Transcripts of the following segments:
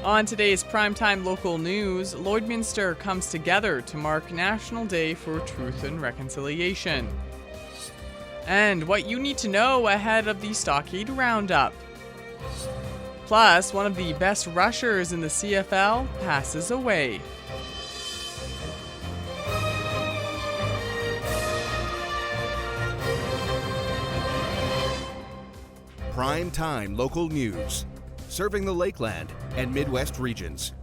On today's Primetime Local News, Lloydminster comes together to mark National Day for Truth and Reconciliation. And what you need to know ahead of the Stockade Roundup. Plus, one of the best rushers in the CFL passes away. Primetime Local News, serving the Lakeland and Midwest regions.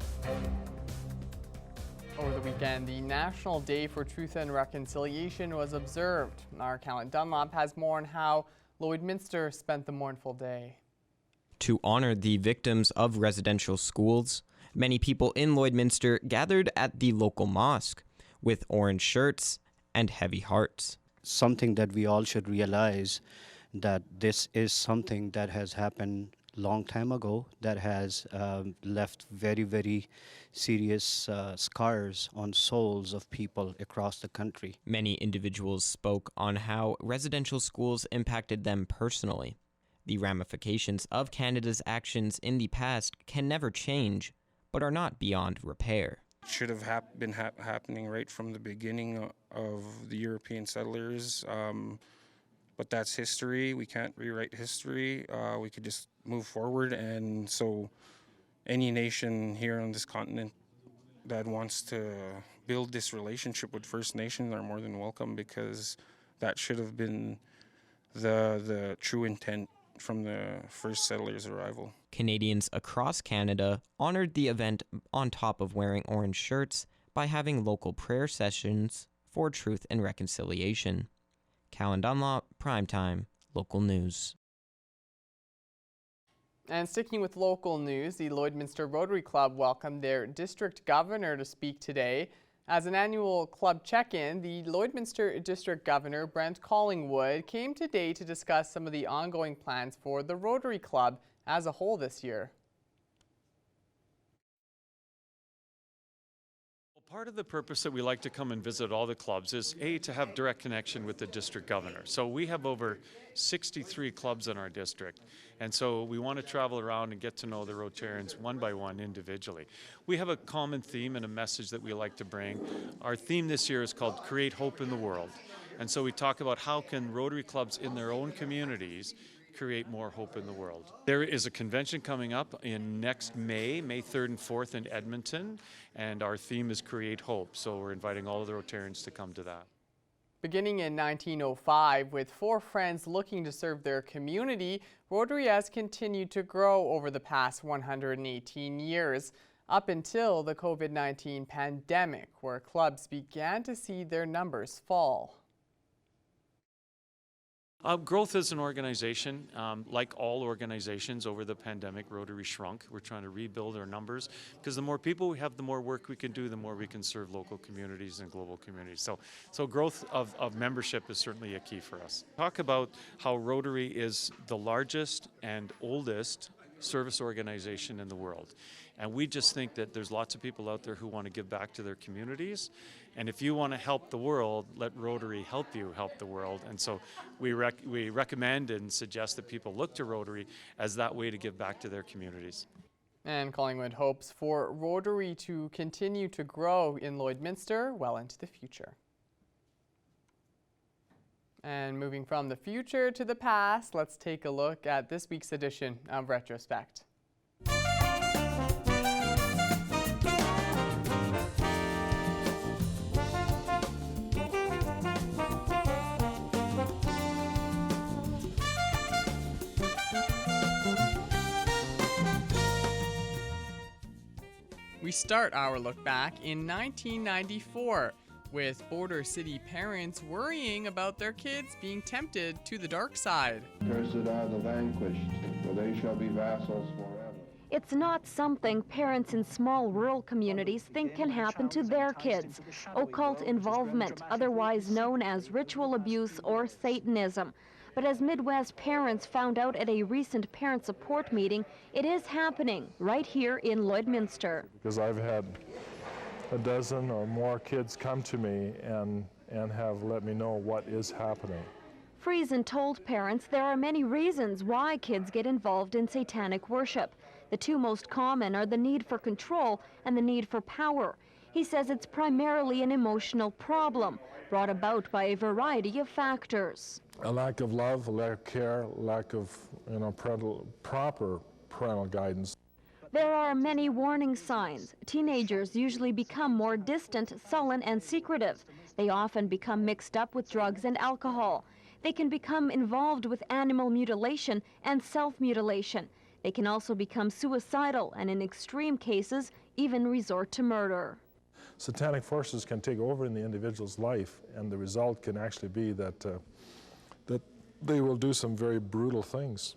Over the weekend, the National Day for Truth and Reconciliation was observed. Our Callan Dunlop has more on how Lloydminster spent the mournful day. To honor the victims of residential schools, many people in Lloydminster gathered at the local mosque with orange shirts and heavy hearts. Something that we all should realize that this is something that has happened long time ago that has left very, very serious scars on souls of people across the country. Many individuals spoke on how residential schools impacted them personally. The ramifications of Canada's actions in the past can never change, but are not beyond repair. It should have been happening right from the beginning of the European settlers. But that's history. We can't rewrite history. We could just move forward. And so any nation here on this continent that wants to build this relationship with First Nations are more than welcome, because that should have been the true intent from the first settlers' arrival. Canadians across Canada honored the event on top of wearing orange shirts by having local prayer sessions for truth and reconciliation. Callan Dunlop, Primetime, Local News. And sticking with local news, the Lloydminster Rotary Club welcomed their district governor to speak today. As an annual club check-in, the Lloydminster District Governor, Brent Collingwood, came today to discuss some of the ongoing plans for the Rotary Club as a whole this year. Part of the purpose that we like to come and visit all the clubs is, to have direct connection with the district governor. So we have over 63 clubs in our district, and so we want to travel around and get to know the Rotarians one by one individually. We have a common theme and a message that we like to bring. Our theme this year is called Create Hope in the World. And so we talk about how can Rotary clubs in their own communities create more hope in the world. There is a convention coming up in next May 3rd and 4th in Edmonton, and our theme is Create Hope, so we're inviting all of the Rotarians to come to that. Beginning in 1905, with 4 friends looking to serve their community, Rotary has continued to grow over the past 118 years, up until the COVID-19 pandemic, where clubs began to see their numbers fall. Growth as an organization, like all organizations over the pandemic, Rotary shrunk. We're trying to rebuild our numbers, because the more people we have, the more work we can do, the more we can serve local communities and global communities. So growth of membership is certainly a key for us. Talk about how Rotary is the largest and oldest service organization in the world. And we just think that there's lots of people out there who want to give back to their communities. And if you want to help the world, let Rotary help you help the world. And so we recommend and suggest that people look to Rotary as that way to give back to their communities. And Collingwood hopes for Rotary to continue to grow in Lloydminster well into the future. And moving from the future to the past, let's take a look at this week's edition of Retrospect. We start our look back in 1994 with border city parents worrying about their kids being tempted to the dark side. Cursed are the vanquished, for they shall be vassals forever. It's not something parents in small rural communities think can happen to their kids. Occult involvement, otherwise known as ritual abuse or Satanism. But as Midwest parents found out at a recent parent support meeting, it is happening right here in Lloydminster. Because I've had a dozen or more kids come to me and have let me know what is happening. Friesen told parents there are many reasons why kids get involved in satanic worship. The two most common are the need for control and the need for power. He says it's primarily an emotional problem, brought about by a variety of factors. A lack of love, a lack of care, lack of proper parental guidance. There are many warning signs. Teenagers usually become more distant, sullen, and secretive. They often become mixed up with drugs and alcohol. They can become involved with animal mutilation and self-mutilation. They can also become suicidal and, in extreme cases, even resort to murder. Satanic forces can take over in the individual's life, and the result can actually be that they will do some very brutal things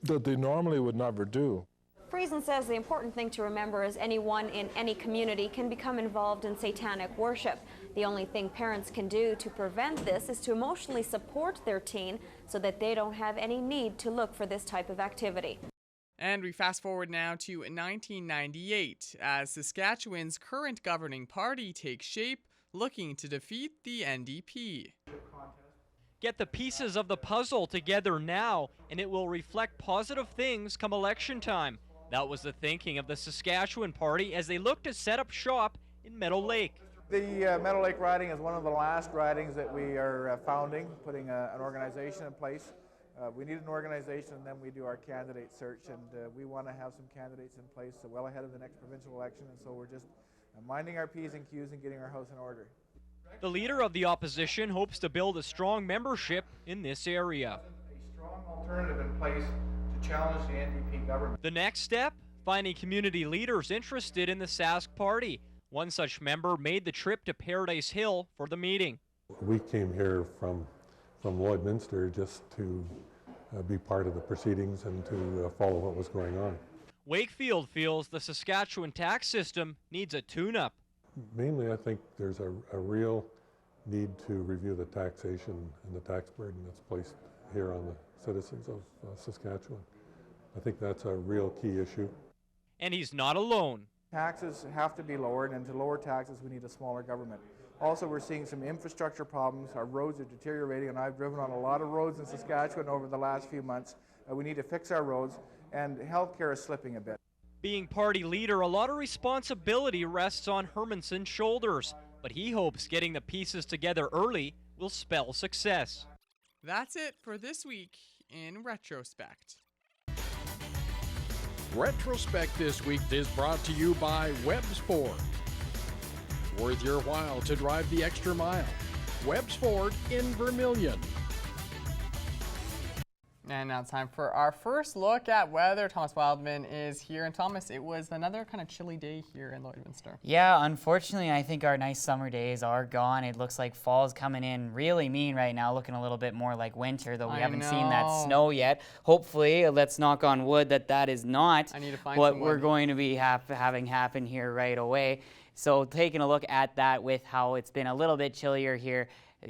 that they normally would never do. Friesen says the important thing to remember is anyone in any community can become involved in satanic worship. The only thing parents can do to prevent this is to emotionally support their teen so that they don't have any need to look for this type of activity. And we fast forward now to 1998 as Saskatchewan's current governing party takes shape, looking to defeat the NDP. Get the pieces of the puzzle together now, and it will reflect positive things come election time. That was the thinking of the Saskatchewan party as they look to set up shop in Meadow Lake. The Meadow Lake riding is one of the last ridings that we are founding, putting an organization in place. We need an organization, and then we do our candidate search, and we want to have some candidates in place well ahead of the next provincial election, and so we're just minding our P's and Q's and getting our house in order. The leader of the opposition hopes to build a strong membership in this area. A strong alternative in place to challenge the NDP government. The next step, finding community leaders interested in the Sask party. One such member made the trip to Paradise Hill for the meeting. We came here from Lloydminster just to be part of the proceedings and to follow what was going on. Wakefield feels the Saskatchewan tax system needs a tune-up. Mainly, I think there's a real need to review the taxation and the tax burden that's placed here on the citizens of Saskatchewan. I think that's a real key issue. And he's not alone. Taxes have to be lowered, and to lower taxes we need a smaller government. Also, we're seeing some infrastructure problems. Our roads are deteriorating, and I've driven on a lot of roads in Saskatchewan over the last few months. We need to fix our roads, and healthcare is slipping a bit. Being party leader, a lot of responsibility rests on Hermanson's shoulders, but he hopes getting the pieces together early will spell success. That's it for this week in Retrospect. Retrospect this week is brought to you by Webb's Ford. Worth your while to drive the extra mile. Webb's Ford in Vermilion. And now it's time for our first look at weather. Thomas Wildman is here. And Thomas, it was another kind of chilly day here in Lloydminster. Yeah, unfortunately, I think our nice summer days are gone. It looks like fall's coming in really mean right now, looking a little bit more like winter, though we haven't seen that snow yet. Hopefully, let's knock on wood that is not what we're going to be having happen here right away. So taking a look at that with how it's been a little bit chillier here.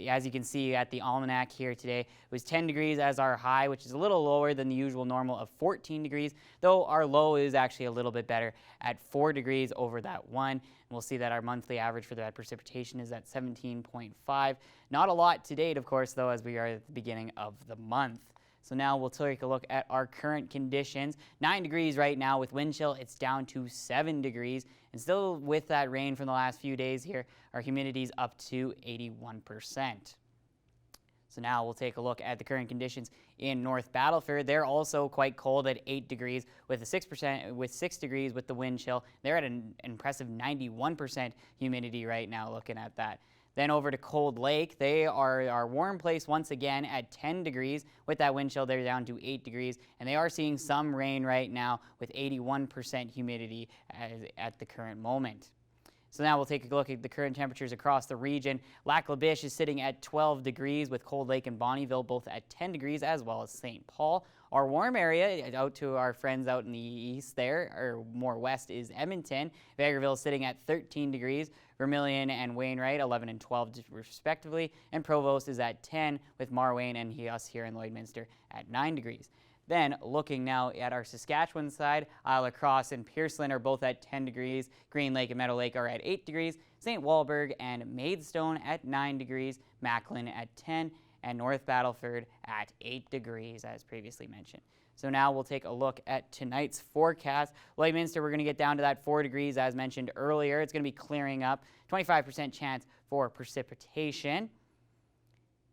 As you can see at the almanac here today, it was 10 degrees as our high, which is a little lower than the usual normal of 14 degrees, though our low is actually a little bit better at 4 degrees over that one. And we'll see that our monthly average for that precipitation is at 17.5. Not a lot to date, of course, though, as we are at the beginning of the month. So now we'll take a look at our current conditions. 9 degrees right now with wind chill. It's down to 7 degrees. And still with that rain from the last few days here, our humidity's up to 81%. So now we'll take a look at the current conditions in North Battleford. They're also quite cold at 8 degrees with 6 degrees with the wind chill. They're at an impressive 91% humidity right now looking at that. Then over to Cold Lake, they are our warm place once again at 10 degrees. With that wind chill, they're down to 8 degrees. And they are seeing some rain right now with 81% humidity at the current moment. So now we'll take a look at the current temperatures across the region. Lac La Biche is sitting at 12 degrees with Cold Lake and Bonnyville both at 10 degrees as well as St. Paul. Our warm area out to our friends out in the east there, or more west, is Edmonton. Vegreville is sitting at 13 degrees. Vermilion and Wainwright 11 and 12 respectively. And Provost is at 10 with Marwayne and us here in Lloydminster at 9 degrees. Then looking now at our Saskatchewan side, Isle La Crosse and Pearceland are both at 10 degrees. Green Lake and Meadow Lake are at 8 degrees. St. Walburg and Maidstone at 9 degrees. Macklin at 10 and North Battleford at 8 degrees as previously mentioned. So now we'll take a look at tonight's forecast. Lloydminster, we're going to get down to that 4 degrees as mentioned earlier. It's going to be clearing up, 25% chance for precipitation.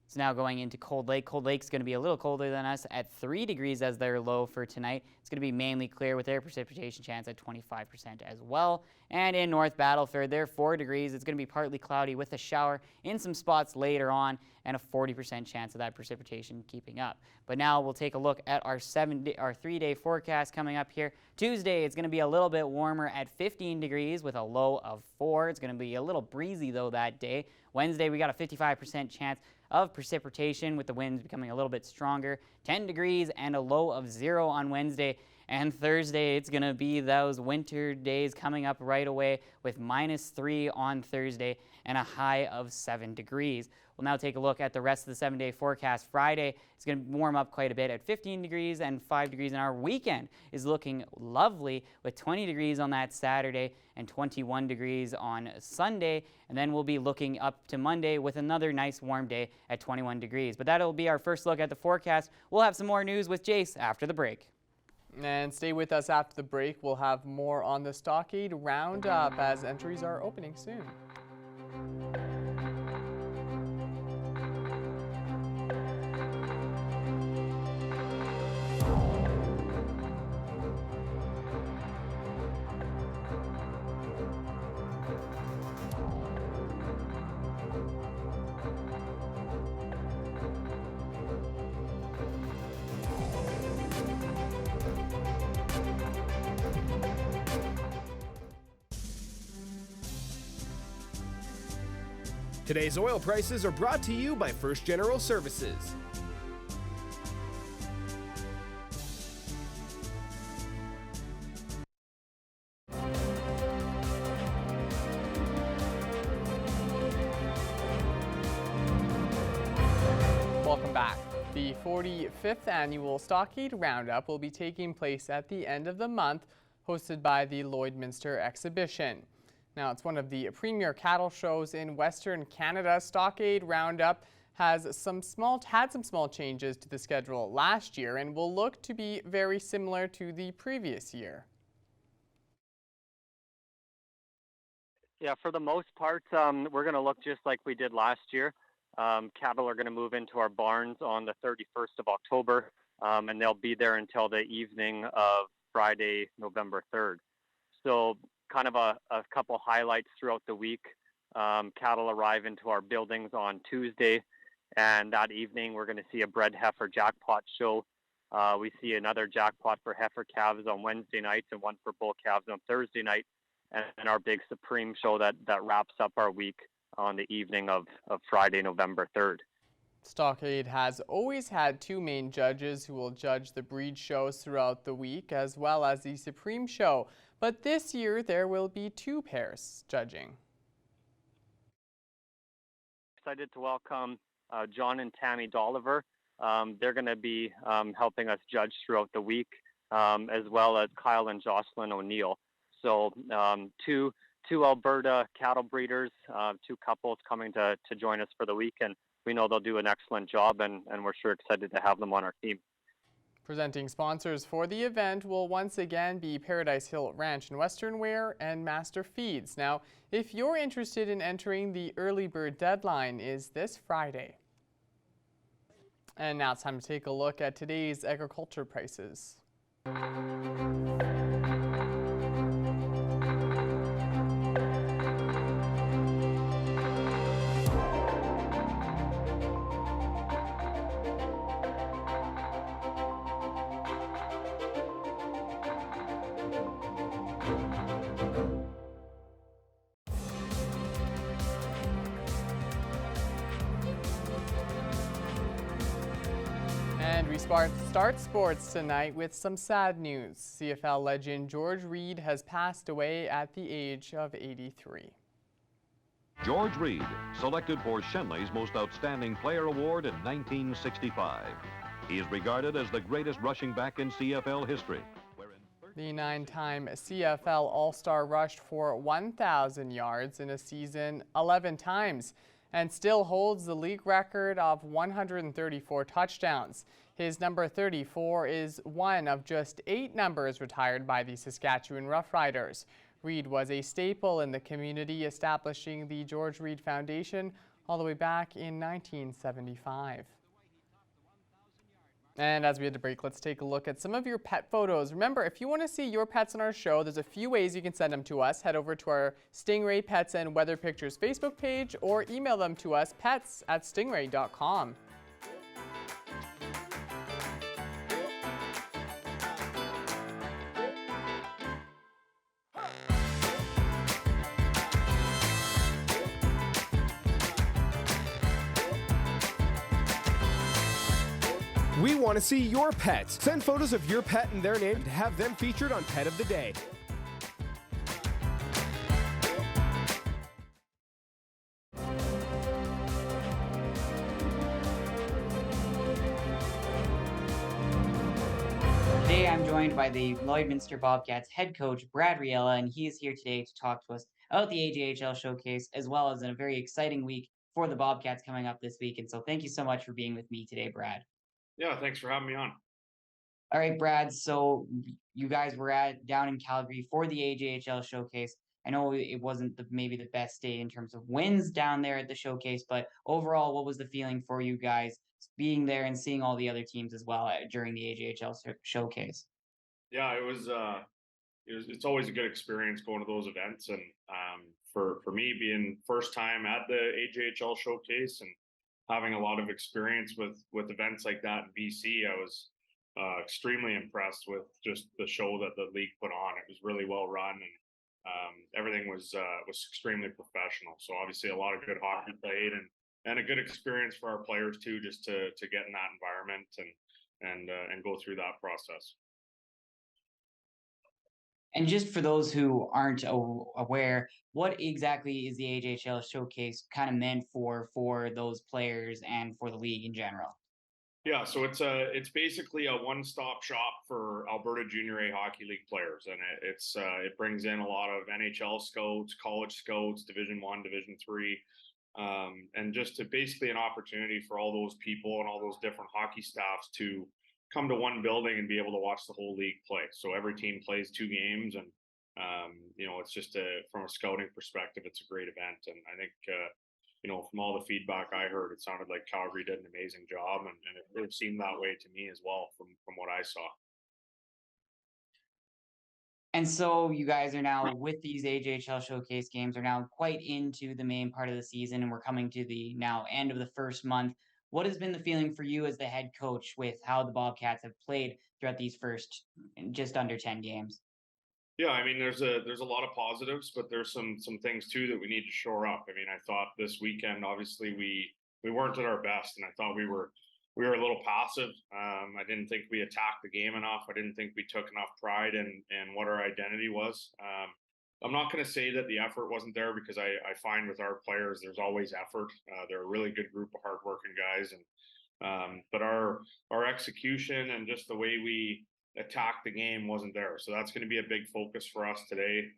So now going into Cold Lake. Cold Lake's going to be a little colder than us at 3 degrees as their low for tonight. It's going to be mainly clear with their precipitation chance at 25% as well. And in North Battleford, they're 4 degrees. It's going to be partly cloudy with a shower in some spots later on and a 40% chance of that precipitation keeping up. But now we'll take a look at our 3-day forecast coming up here. Tuesday, it's going to be a little bit warmer at 15 degrees with a low of 4. It's going to be a little breezy though that day. Wednesday, we got a 55% chance of precipitation with the winds becoming a little bit stronger. 10 degrees and a low of 0 on Wednesday. And Thursday, it's going to be those winter days coming up right away with -3 on Thursday and a high of 7 degrees. We'll now take a look at the rest of the 7-day forecast. Friday is going to warm up quite a bit at 15 degrees and 5 degrees. And our weekend is looking lovely with 20 degrees on that Saturday and 21 degrees on Sunday. And then we'll be looking up to Monday with another nice warm day at 21 degrees. But that'll be our first look at the forecast. We'll have some more news with Jace after the break. And stay with us after the break. We'll have more on the Stockade Roundup as entries are opening soon. Today's oil prices are brought to you by First General Services. Welcome back. The 45th annual Stockade Roundup will be taking place at the end of the month, hosted by the Lloydminster Exhibition. Now, it's one of the premier cattle shows in Western Canada. Stockade Roundup had some small changes to the schedule last year and will look to be very similar to the previous year. Yeah, for the most part, we're going to look just like we did last year. Cattle are going to move into our barns on the 31st of October, and they'll be there until the evening of Friday, November 3rd. So kind of a couple highlights throughout the week. Cattle arrive into our buildings on Tuesday, and that evening we're going to see a bred heifer jackpot show. We see another jackpot for heifer calves on Wednesday nights and one for bull calves on Thursday night, and our big Supreme show that wraps up our week on the evening of Friday, November 3rd. Stockade has always had 2 main judges who will judge the breed shows throughout the week as well as the Supreme show. But this year there will be 2 pairs judging. Excited to welcome John and Tammy Dolliver. They're going to be helping us judge throughout the week, as well as Kyle and Jocelyn O'Neill. So 2 Alberta cattle breeders, 2 couples coming to join us for the week, and we know they'll do an excellent job, and we're sure excited to have them on our team. Presenting sponsors for the event will once again be Paradise Hill Ranch and Western Wear and Master Feeds. Now, if you're interested in entering, the early bird deadline is this Friday. And now it's time to take a look at today's agriculture prices. And we start sports tonight with some sad news. CFL legend George Reed has passed away at the age of 83. George Reed, selected for Shenley's Most Outstanding Player Award in 1965. He is regarded as the greatest rushing back in CFL history. The 9-time CFL All-Star rushed for 1,000 yards in a season 11 times. and still holds the league record of 134 touchdowns. His number 34 is one of just 8 numbers retired by the Saskatchewan Roughriders. Reed was a staple in the community, establishing the George Reed Foundation all the way back in 1975. And as we had to break, let's take a look at some of your pet photos. Remember, if you want to see your pets on our show, there's a few ways you can send them to us. Head over to our Stingray Pets and Weather Pictures Facebook page or email them to us, pets@stingray.com. We want to see your pets. Send photos of your pet and their name to have them featured on Pet of the Day. Today I'm joined by the Lloydminster Bobcats head coach, Brad Riella, and he is here today to talk to us about the AJHL Showcase, as well as a very exciting week for the Bobcats coming up this week. And so thank you so much for being with me today, Brad. Yeah, thanks for having me on. All right, Brad. So you guys were down in Calgary for the AJHL Showcase. I know it wasn't maybe the best day in terms of wins down there at the showcase, but overall, what was the feeling for you guys being there and seeing all the other teams as well during the AJHL Showcase? Yeah, it's always a good experience going to those events, and for me being first time at the AJHL Showcase and having a lot of experience with events like that in BC, I was extremely impressed with just the show that the league put on. It was really well run, and everything was extremely professional. So obviously a lot of good hockey played, and a good experience for our players too, just to get in that environment and go through that process. And just for those who aren't aware, what exactly is the AJHL Showcase kind of meant for those players and for the league in general? Yeah, so it's basically a one-stop shop for Alberta Junior A Hockey League players, and it brings in a lot of NHL scouts, college scouts, Division 1, Division 3, and just to basically an opportunity for all those people and all those different hockey staffs to come to one building and be able to watch the whole league play. So every team plays 2 games, and it's just from a scouting perspective, it's a great event, and I think. From all the feedback I heard, it sounded like Calgary did an amazing job, and it seemed that way to me as well from what I saw. And so you guys are now with these AJHL Showcase games are now quite into the main part of the season, and we're coming to the now end of the first month. What has been the feeling for you as the head coach with how the Bobcats have played throughout these first just under 10 games? Yeah, I mean, there's a lot of positives, but there's some things too that we need to shore up. I mean, I thought this weekend, obviously, we weren't at our best, and I thought we were a little passive. I didn't think we attacked the game enough. I didn't think we took enough pride in what our identity was. I'm not going to say that the effort wasn't there, because I find with our players, there's always effort. They're a really good group of hardworking guys, and but our execution and just the way we attack the game wasn't there. So that's going to be a big focus for us today.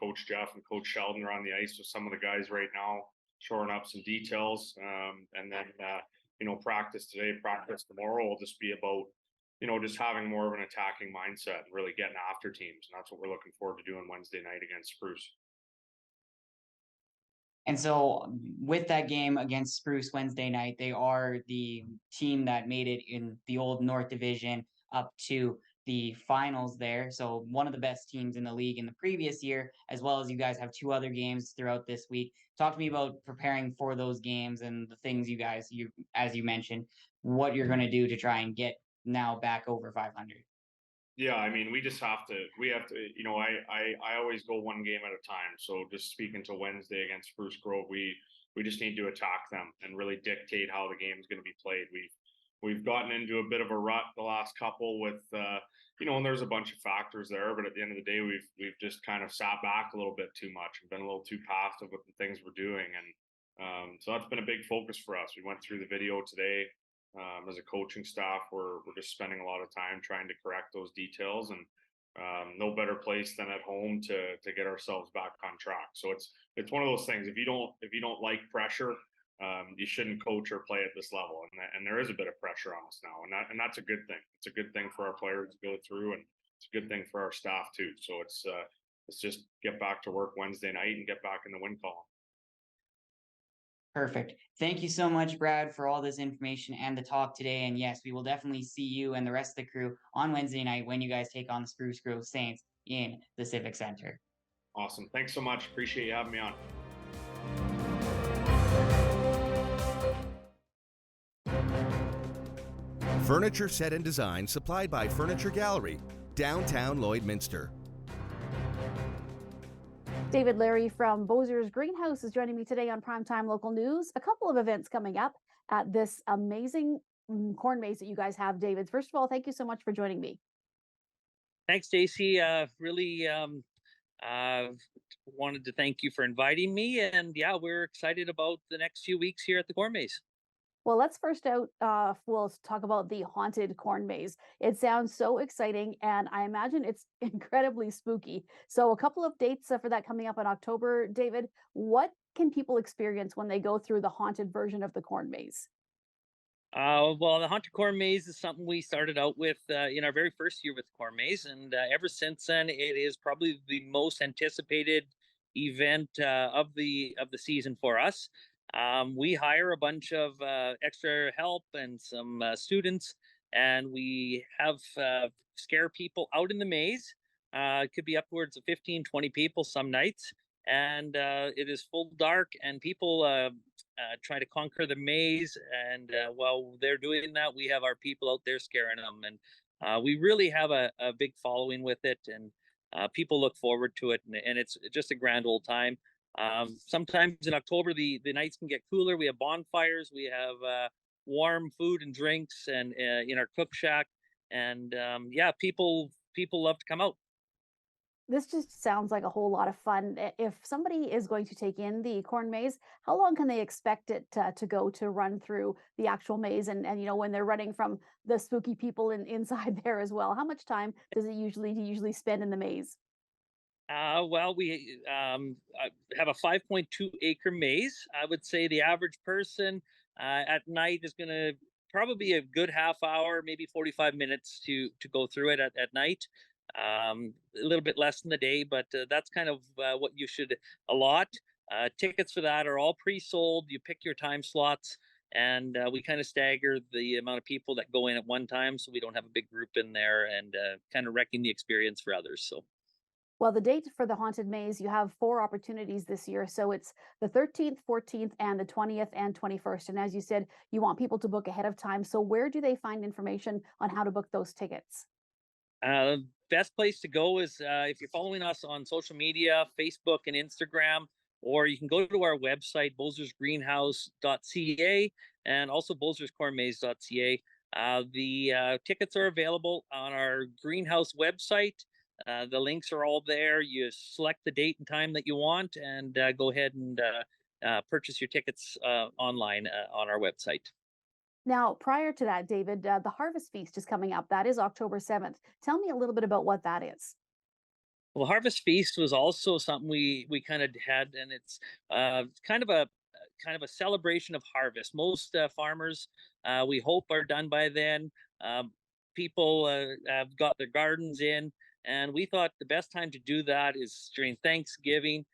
Coach Jeff and Coach Sheldon are on the ice with some of the guys right now, shoring up some details. And then, practice today, practice tomorrow will just be about, just having more of an attacking mindset and really getting after teams. And that's what we're looking forward to doing Wednesday night against Spruce. And so with that game against Spruce Wednesday night, they are the team that made it in the old North Division up to the finals there. So one of the best teams in the league in the previous year, as well as you guys have 2 other games throughout this week. Talk to me about preparing for those games and the things as you mentioned, what you're going to do to try and get now back over 500. Yeah, I mean, we have to, I always go one game at a time. So just speaking to Wednesday against Spruce Grove, we just need to attack them and really dictate how the game is going to be played. We've gotten into a bit of a rut the last couple with, and there's a bunch of factors there, but at the end of the day, we've just kind of sat back a little bit too much and been a little too passive with the things we're doing. And so that's been a big focus for us. We went through the video today. As a coaching staff, we're just spending a lot of time trying to correct those details, and no better place than at home to get ourselves back on track. So it's one of those things. If you don't like pressure, you shouldn't coach or play at this level. And there is a bit of pressure on us now, and that's a good thing. It's a good thing for our players to go through, and it's a good thing for our staff too. So it's just get back to work Wednesday night and get back in the win column. Perfect. Thank you so much, Brad, for all this information and the talk today. And yes, we will definitely see you and the rest of the crew on Wednesday night when you guys take on the Spruce Grove Saints in the Civic Center. Awesome. Thanks so much. Appreciate you having me on. Furniture set and design supplied by Furniture Gallery, downtown Lloydminster. David Larry from Bozer's Greenhouse is joining me today on Primetime Local News. A couple of events coming up at this amazing corn maze that you guys have, David. First of all, thank you so much for joining me. Thanks, Stacy. Really wanted to thank you for inviting me. And yeah, we're excited about the next few weeks here at the corn maze. Well, let's first out, we'll talk about the haunted corn maze. It sounds so exciting, and I imagine it's incredibly spooky. So a couple of dates for that coming up in October, David. What can people experience when they go through the haunted version of the corn maze? Well, the haunted corn maze is something we started out with in our very first year with corn maze, and ever since then, it is probably the most anticipated event of the season for us. We hire a bunch of extra help and some students, and we have scare people out in the maze. It could be upwards of 15, 20 people some nights, and it is full dark, and people try to conquer the maze. And while they're doing that, we have our people out there scaring them, and we really have a big following with it, and people look forward to it, and it's just a grand old time. Sometimes in October, the nights can get cooler. We have bonfires, we have warm food and drinks, and in our cook shack, and yeah, people love to come out. This just sounds like a whole lot of fun. If somebody is going to take in the corn maze, how long can they expect it to go to run through the actual maze? And you know, when they're running from the spooky people inside there as well, how much time does it usually spend in the maze? Well, we have a 5.2 acre maze. I would say the average person at night is going to probably a good half hour, maybe 45 minutes to go through it at night. A little bit less in the day, but that's kind of what you should allot. Tickets for that are all pre-sold. You pick your time slots, and we kind of stagger the amount of people that go in at one time, so we don't have a big group in there, and kind of wrecking the experience for others. So. Well, the date for the haunted maze, you have 4 opportunities this year. So it's the 13th, 14th, and the 20th and 21st. And as you said, you want people to book ahead of time. So where do they find information on how to book those tickets? Best place to go is if you're following us on social media, Facebook and Instagram, or you can go to our website, bozersgreenhouse.ca, and also bozerscornmaze.ca. The tickets are available on our greenhouse website. The links are all there. You select the date and time that you want, and go ahead and purchase your tickets online on our website. Now, prior to that, David, the Harvest Feast is coming up. That is October 7th. Tell me a little bit about what that is. Well, Harvest Feast was also something we kind of had, and it's kind of a celebration of harvest. Most farmers, we hope, are done by then. People have got their gardens in, and we thought the best time to do that is during Thanksgiving.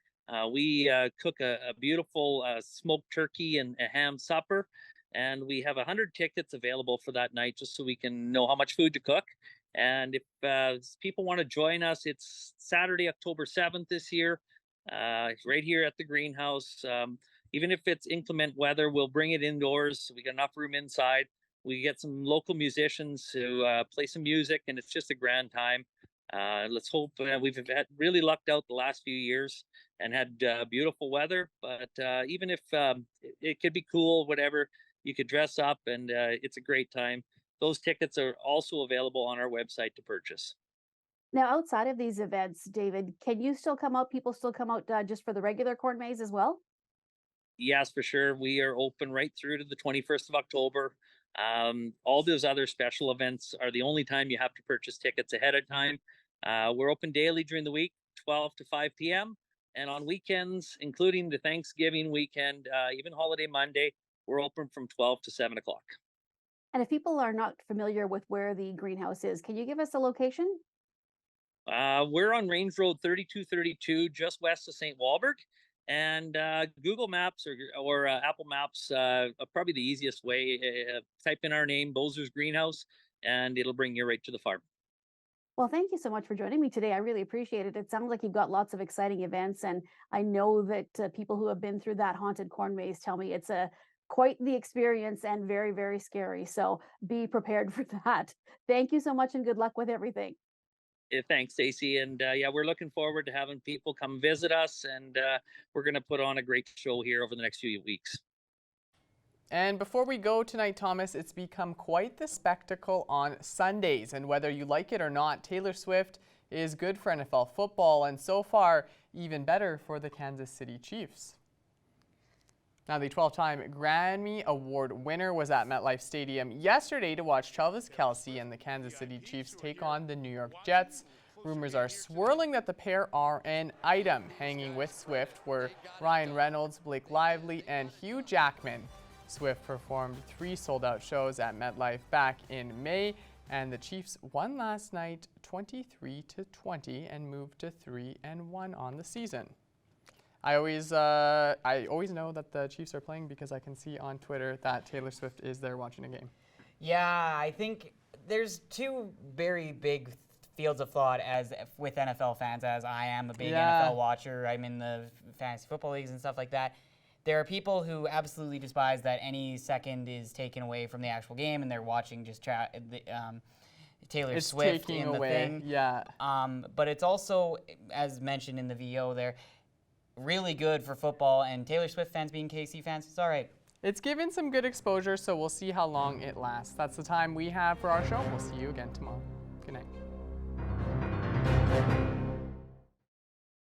We cook a beautiful smoked turkey and a ham supper, and we have 100 tickets available for that night, just so we can know how much food to cook. And if people want to join us, it's Saturday, October 7th this year, right here at the greenhouse. Even if it's inclement weather, we'll bring it indoors, so we got enough room inside. We get some local musicians to play some music, and it's just a grand time. Let's hope we've really lucked out the last few years and had beautiful weather. But even if it could be cool, whatever, you could dress up, and it's a great time. Those tickets are also available on our website to purchase. Now, outside of these events, David, can you still come out? People still come out just for the regular corn maze as well? Yes, for sure. We are open right through to the 21st of October. All those other special events are the only time you have to purchase tickets ahead of time. We're open daily during the week, 12 to 5 p.m. And on weekends, including the Thanksgiving weekend, even holiday Monday, we're open from 12 to 7 o'clock. And if people are not familiar with where the greenhouse is, can you give us a location? We're on Range Road 3232, just west of St. Walburg. And Google Maps or Apple Maps are probably the easiest way. Type in our name, Bozer's Greenhouse, and it'll bring you right to the farm. Well, thank you so much for joining me today. I really appreciate it. It sounds like you've got lots of exciting events, and I know that people who have been through that haunted corn maze tell me it's a quite the experience and very, very scary. So be prepared for that. Thank you so much, and good luck with everything. Thanks, Stacey. And yeah, we're looking forward to having people come visit us, and we're going to put on a great show here over the next few weeks. And before we go tonight, Thomas, it's become quite the spectacle on Sundays. And whether you like it or not, Taylor Swift is good for NFL football, and so far, even better for the Kansas City Chiefs. Now, the 12-time Grammy Award winner was at MetLife Stadium yesterday to watch Travis Kelce and the Kansas City Chiefs take on the New York Jets. Rumors are swirling that the pair are an item. Hanging with Swift were Ryan Reynolds, Blake Lively, and Hugh Jackman. Swift performed 3 sold-out shows at MetLife back in May, and the Chiefs won last night 23-20 and moved to 3-1 on the season. I always know that the Chiefs are playing because I can see on Twitter that Taylor Swift is there watching a game. Yeah, I think there's 2 very big fields of thought as with NFL fans, as I am a big NFL watcher. I'm in the fantasy football leagues and stuff like that. There are people who absolutely despise that any second is taken away from the actual game, and they're watching just Taylor Swift in the thing. Yeah. But it's also, as mentioned in the VO there, really good for football, and Taylor Swift fans being KC fans, it's all right. It's given some good exposure, so we'll see how long it lasts. That's the time we have for our show. We'll see you again tomorrow. Good night.